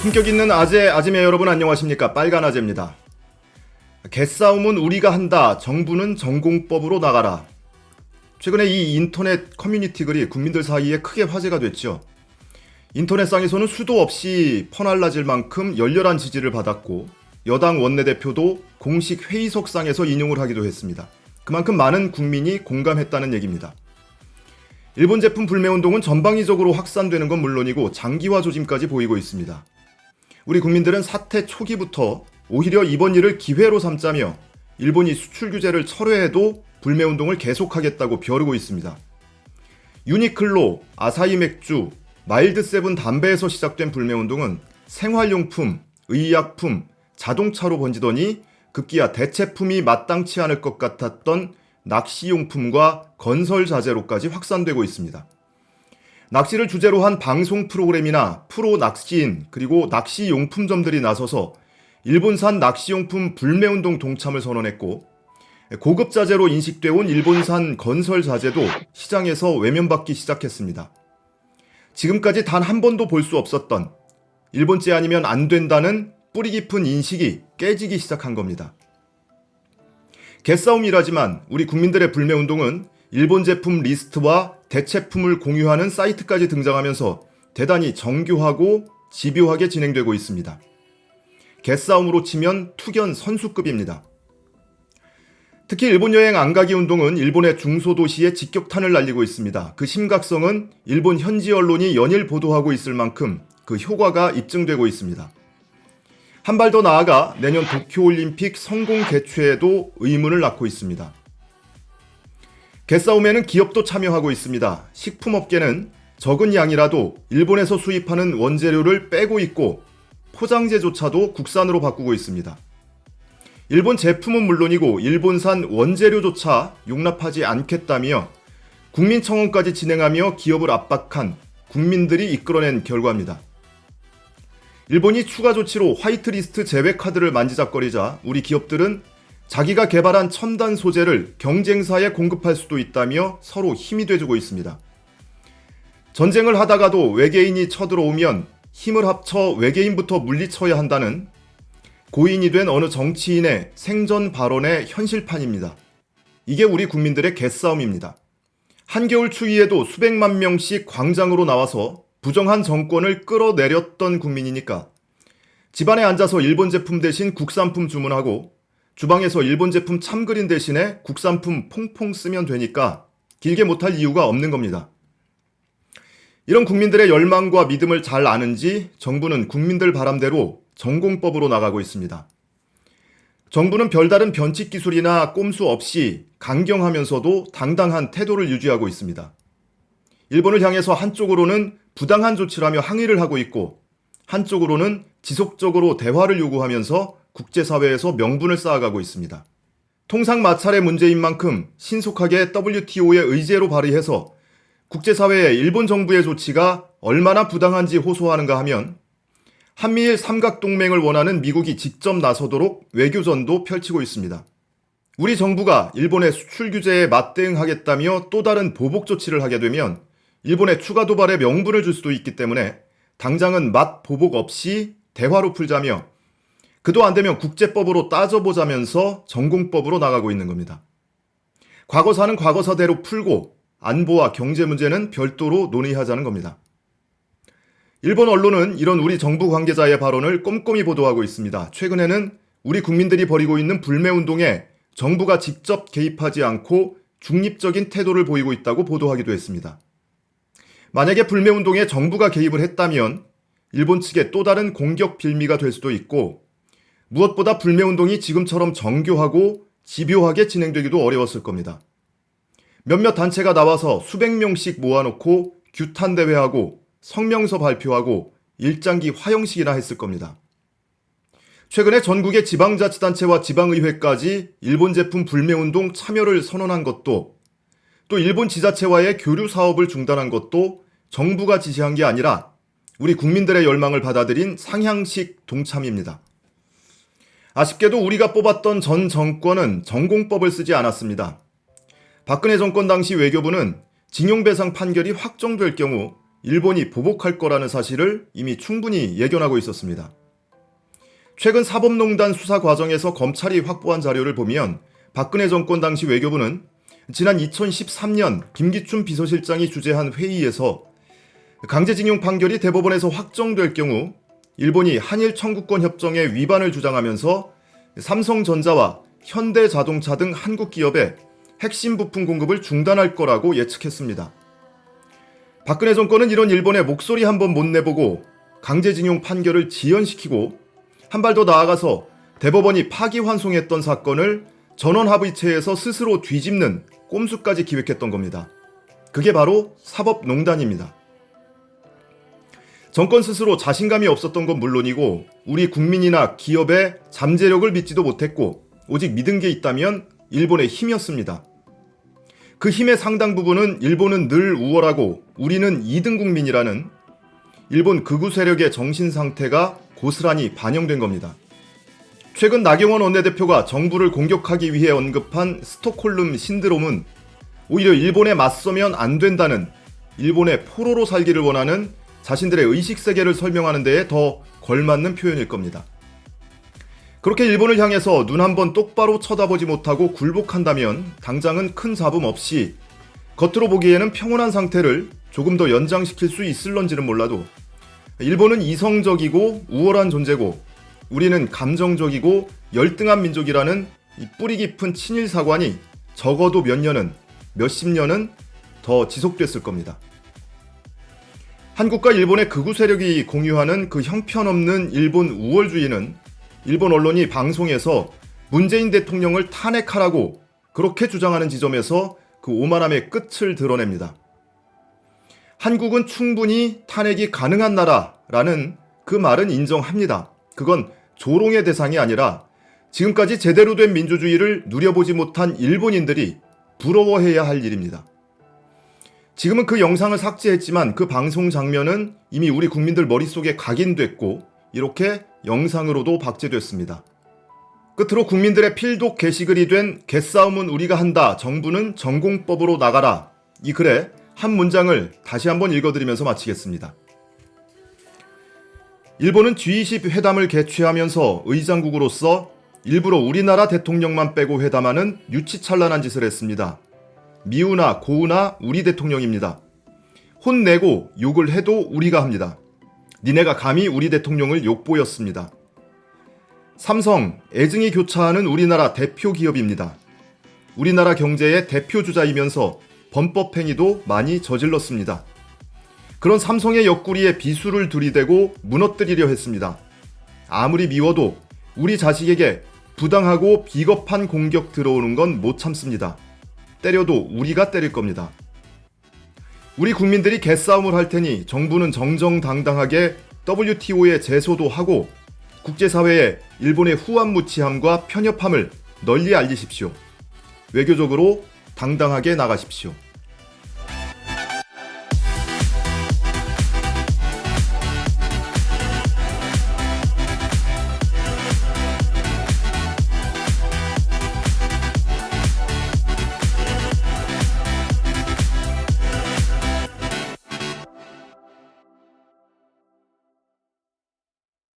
품격 있는 아재, 아지매 여러분 안녕하십니까? 빨간 아재입니다. 개싸움은 우리가 한다. 정부는 전공법으로 나가라. 최근에 이 인터넷 커뮤니티 글이 국민들 사이에 크게 화제가 됐죠. 인터넷상에서는 수도 없이 퍼날라질 만큼 열렬한 지지를 받았고 여당 원내대표도 공식 회의석상에서 인용을 하기도 했습니다. 그만큼 많은 국민이 공감했다는 얘기입니다. 일본 제품 불매운동은 전방위적으로 확산되는 건 물론이고 장기화 조짐까지 보이고 있습니다. 우리 국민들은 사태 초기부터 오히려 이번 일을 기회로 삼자며 일본이 수출 규제를 철회해도 불매운동을 계속하겠다고 벼르고 있습니다. 유니클로, 아사히 맥주, 마일드 세븐 담배에서 시작된 불매운동은 생활용품, 의약품, 자동차로 번지더니 급기야 대체품이 마땅치 않을 것 같았던 낚시용품과 건설 자재로까지 확산되고 있습니다. 낚시를 주제로 한 방송 프로그램이나 프로 낚시인 그리고 낚시용품점들이 나서서 일본산 낚시용품 불매운동 동참을 선언했고 고급 자재로 인식되어 온 일본산 건설 자재도 시장에서 외면받기 시작했습니다. 지금까지 단 한 번도 볼 수 없었던 일본제 아니면 안 된다는 뿌리 깊은 인식이 깨지기 시작한 겁니다. 개싸움이라지만 우리 국민들의 불매운동은 일본 제품 리스트와 대체품을 공유하는 사이트까지 등장하면서 대단히 정교하고 집요하게 진행되고 있습니다. 개싸움으로 치면 투견 선수급입니다. 특히 일본 여행 안 가기 운동은 일본의 중소도시에 직격탄을 날리고 있습니다. 그 심각성은 일본 현지 언론이 연일 보도하고 있을 만큼 그 효과가 입증되고 있습니다. 한 발 더 나아가 내년 도쿄올림픽 성공 개최에도 의문을 낳고 있습니다. 개싸움에는 기업도 참여하고 있습니다. 식품업계는 적은 양이라도 일본에서 수입하는 원재료를 빼고 있고 포장재조차도 국산으로 바꾸고 있습니다. 일본 제품은 물론이고 일본산 원재료조차 용납하지 않겠다며 국민청원까지 진행하며 기업을 압박한 국민들이 이끌어낸 결과입니다. 일본이 추가 조치로 화이트리스트 제외 카드를 만지작거리자 우리 기업들은 자기가 개발한 첨단 소재를 경쟁사에 공급할 수도 있다며 서로 힘이 돼주고 있습니다. 전쟁을 하다가도 외계인이 쳐들어오면 힘을 합쳐 외계인부터 물리쳐야 한다는 고인이 된 어느 정치인의 생전 발언의 현실판입니다. 이게 우리 국민들의 개싸움입니다. 한겨울 추위에도 수백만 명씩 광장으로 나와서 부정한 정권을 끌어내렸던 국민이니까 집안에 앉아서 일본 제품 대신 국산품 주문하고 주방에서 일본 제품 참그린 대신에 국산품 퐁퐁 쓰면 되니까 길게 못할 이유가 없는 겁니다. 이런 국민들의 열망과 믿음을 잘 아는지 정부는 국민들 바람대로 전공법으로 나가고 있습니다. 정부는 별다른 변칙 기술이나 꼼수 없이 강경하면서도 당당한 태도를 유지하고 있습니다. 일본을 향해서 한쪽으로는 부당한 조치를 하며 항의를 하고 있고 한쪽으로는 지속적으로 대화를 요구하면서 국제사회에서 명분을 쌓아가고 있습니다. 통상 마찰의 문제인 만큼 신속하게 WTO의 의제로 발의해서 국제사회에 일본 정부의 조치가 얼마나 부당한지 호소하는가 하면 한미일 삼각동맹을 원하는 미국이 직접 나서도록 외교전도 펼치고 있습니다. 우리 정부가 일본의 수출 규제에 맞대응하겠다며 또 다른 보복 조치를 하게 되면 일본의 추가 도발에 명분을 줄 수도 있기 때문에 당장은 맞보복 없이 대화로 풀자며 그도 안 되면 국제법으로 따져보자면서 전공법으로 나가고 있는 겁니다. 과거사는 과거사대로 풀고 안보와 경제 문제는 별도로 논의하자는 겁니다. 일본 언론은 이런 우리 정부 관계자의 발언을 꼼꼼히 보도하고 있습니다. 최근에는 우리 국민들이 벌이고 있는 불매운동에 정부가 직접 개입하지 않고 중립적인 태도를 보이고 있다고 보도하기도 했습니다. 만약에 불매운동에 정부가 개입을 했다면 일본 측의 또 다른 공격 빌미가 될 수도 있고 무엇보다 불매운동이 지금처럼 정교하고 집요하게 진행되기도 어려웠을 겁니다. 몇몇 단체가 나와서 수백 명씩 모아놓고 규탄 대회하고 성명서 발표하고 일장기 화형식이나 했을 겁니다. 최근에 전국의 지방자치단체와 지방의회까지 일본 제품 불매운동 참여를 선언한 것도 또 일본 지자체와의 교류 사업을 중단한 것도 정부가 지시한 게 아니라 우리 국민들의 열망을 받아들인 상향식 동참입니다. 아쉽게도 우리가 뽑았던 전 정권은 전공법을 쓰지 않았습니다. 박근혜 정권 당시 외교부는 징용배상 판결이 확정될 경우 일본이 보복할 거라는 사실을 이미 충분히 예견하고 있었습니다. 최근 사법농단 수사 과정에서 검찰이 확보한 자료를 보면 박근혜 정권 당시 외교부는 지난 2013년 김기춘 비서실장이 주재한 회의에서 강제징용 판결이 대법원에서 확정될 경우 일본이 한일 청구권 협정의 위반을 주장하면서 삼성전자와 현대자동차 등 한국 기업의 핵심 부품 공급을 중단할 거라고 예측했습니다. 박근혜 정권은 이런 일본의 목소리 한번 못 내보고 강제징용 판결을 지연시키고 한 발 더 나아가서 대법원이 파기환송했던 사건을 전원합의체에서 스스로 뒤집는 꼼수까지 기획했던 겁니다. 그게 바로 사법농단입니다. 정권 스스로 자신감이 없었던 건 물론이고 우리 국민이나 기업의 잠재력을 믿지도 못했고 오직 믿은 게 있다면 일본의 힘이었습니다. 그 힘의 상당 부분은 일본은 늘 우월하고 우리는 2등 국민이라는 일본 극우 세력의 정신 상태가 고스란히 반영된 겁니다. 최근 나경원 원내대표가 정부를 공격하기 위해 언급한 스톡홀름 신드롬은 오히려 일본에 맞서면 안 된다는 일본의 포로로 살기를 원하는 자신들의 의식세계를 설명하는 데에 더 걸맞는 표현일 겁니다. 그렇게 일본을 향해서 눈 한번 똑바로 쳐다보지 못하고 굴복한다면 당장은 큰 잡음 없이 겉으로 보기에는 평온한 상태를 조금 더 연장시킬 수 있을런지는 몰라도 일본은 이성적이고 우월한 존재고 우리는 감정적이고 열등한 민족이라는 이 뿌리 깊은 친일 사관이 적어도 몇 년은, 몇십 년은 더 지속됐을 겁니다. 한국과 일본의 극우 세력이 공유하는 그 형편없는 일본 우월주의는 일본 언론이 방송에서 문재인 대통령을 탄핵하라고 그렇게 주장하는 지점에서 그 오만함의 끝을 드러냅니다. 한국은 충분히 탄핵이 가능한 나라라는 그 말은 인정합니다. 그건 조롱의 대상이 아니라 지금까지 제대로 된 민주주의를 누려보지 못한 일본인들이 부러워해야 할 일입니다. 지금은 그 영상을 삭제했지만 그 방송 장면은 이미 우리 국민들 머릿속에 각인됐고 이렇게 영상으로도 박제됐습니다. 끝으로 국민들의 필독 게시글이 된 개싸움은 우리가 한다. 정부는 전공법으로 나가라. 이 글의 한 문장을 다시 한번 읽어드리면서 마치겠습니다. 일본은 G20 회담을 개최하면서 의장국으로서 일부러 우리나라 대통령만 빼고 회담하는 유치찬란한 짓을 했습니다. 미우나 고우나 우리 대통령입니다. 혼내고 욕을 해도 우리가 합니다. 니네가 감히 우리 대통령을 욕보였습니다. 삼성, 애증이 교차하는 우리나라 대표 기업입니다. 우리나라 경제의 대표주자이면서 범법행위도 많이 저질렀습니다. 그런 삼성의 옆구리에 비수를 들이대고 무너뜨리려 했습니다. 아무리 미워도 우리 자식에게 부당하고 비겁한 공격 들어오는 건 못 참습니다. 때려도 우리가 때릴 겁니다. 우리 국민들이 개싸움을 할 테니 정부는 정정당당하게 WTO에 제소도 하고 국제사회에 일본의 후한무치함과 편협함을 널리 알리십시오. 외교적으로 당당하게 나가십시오.